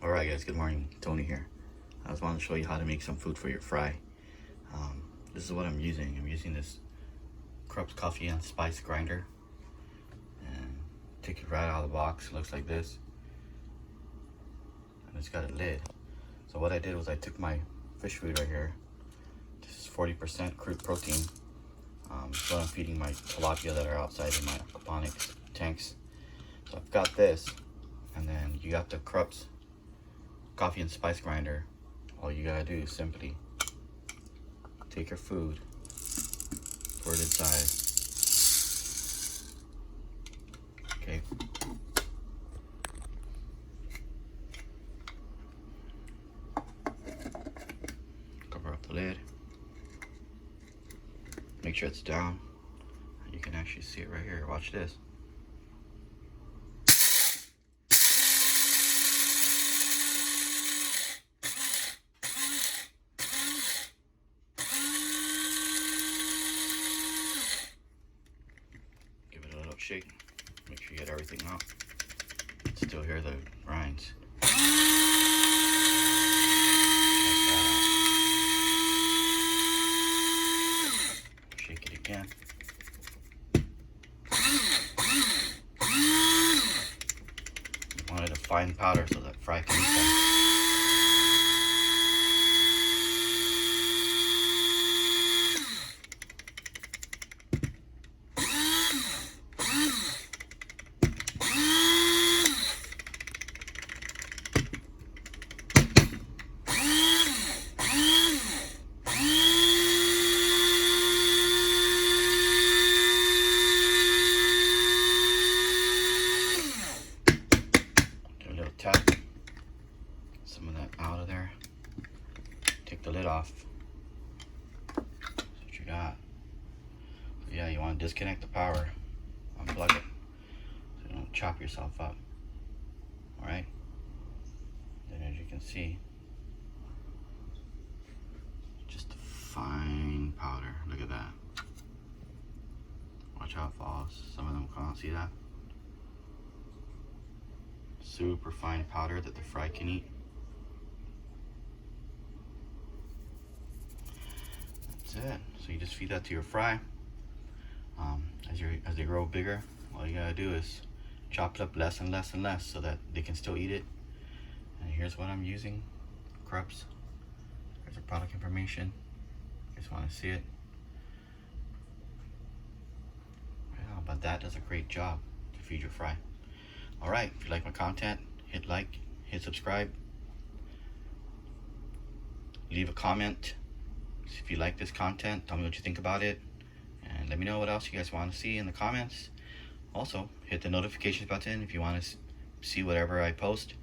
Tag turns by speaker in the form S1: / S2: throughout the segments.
S1: Alright guys, good morning. Tony here. I just wanted to show you how to make some food for your fry. This is what I'm using. I'm using this Krups coffee and spice grinder. And take it right out of the box. It looks like this. And it's got a lid. So what I did was I took my fish food right here. This is 40% crude protein. So I'm feeding my tilapia that are outside in my aquaponics tanks. So I've got this. And then you got the Krups coffee and spice grinder. All you gotta do is simply take your food, pour it inside. Okay. Cover up the lid. Make sure it's down. You can actually see it right here. Watch this. Shake, make sure you get everything out. Still hear the grinds. Shake it again. You want it a fine powder so that fry can eat that. Tap some of that out of there. Take the lid off. That's what you got. So yeah, you want to disconnect the power. Unplug it so you don't chop yourself up. Alright? Then as you can see, just a fine powder. Look at that. Watch how it falls. Some of them can't see that. Super fine powder that the fry can eat. That's it. So you just feed that to your fry. As they grow bigger, all you gotta do is chop it up less and less and less so that they can still eat it. And here's what I'm using. Krups. There's the product information. You guys want to see it? Yeah, but that does a great job to feed your fry. Alright, if you like my content, hit like, hit subscribe, leave a comment. If you like this content, tell me what you think about it, and let me know what else you guys want to see in the comments. Also, hit the notifications button if you want to see whatever I post,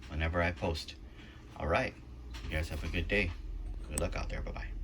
S1: whenever I post. Alright, you guys have a good day. Good luck out there. Bye-bye.